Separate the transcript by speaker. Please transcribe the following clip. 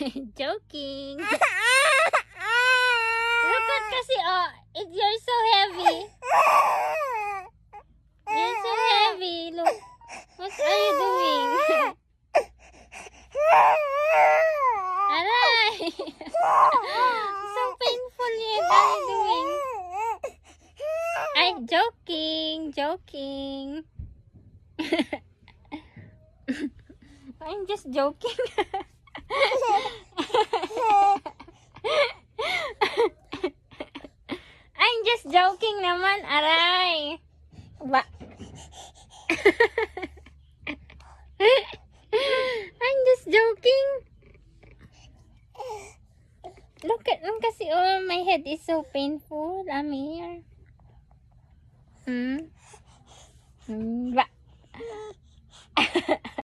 Speaker 1: Joking. Look at kasi, oh, you're so heavy. You're so heavy. Look, what are you doing? Aray! So painful yet. What are you doing? I'm joking. I'm just joking. I'm just joking naman, aray. Ba? I'm just joking. Look at them kasi, oh, my head is so painful, Amir. Ba?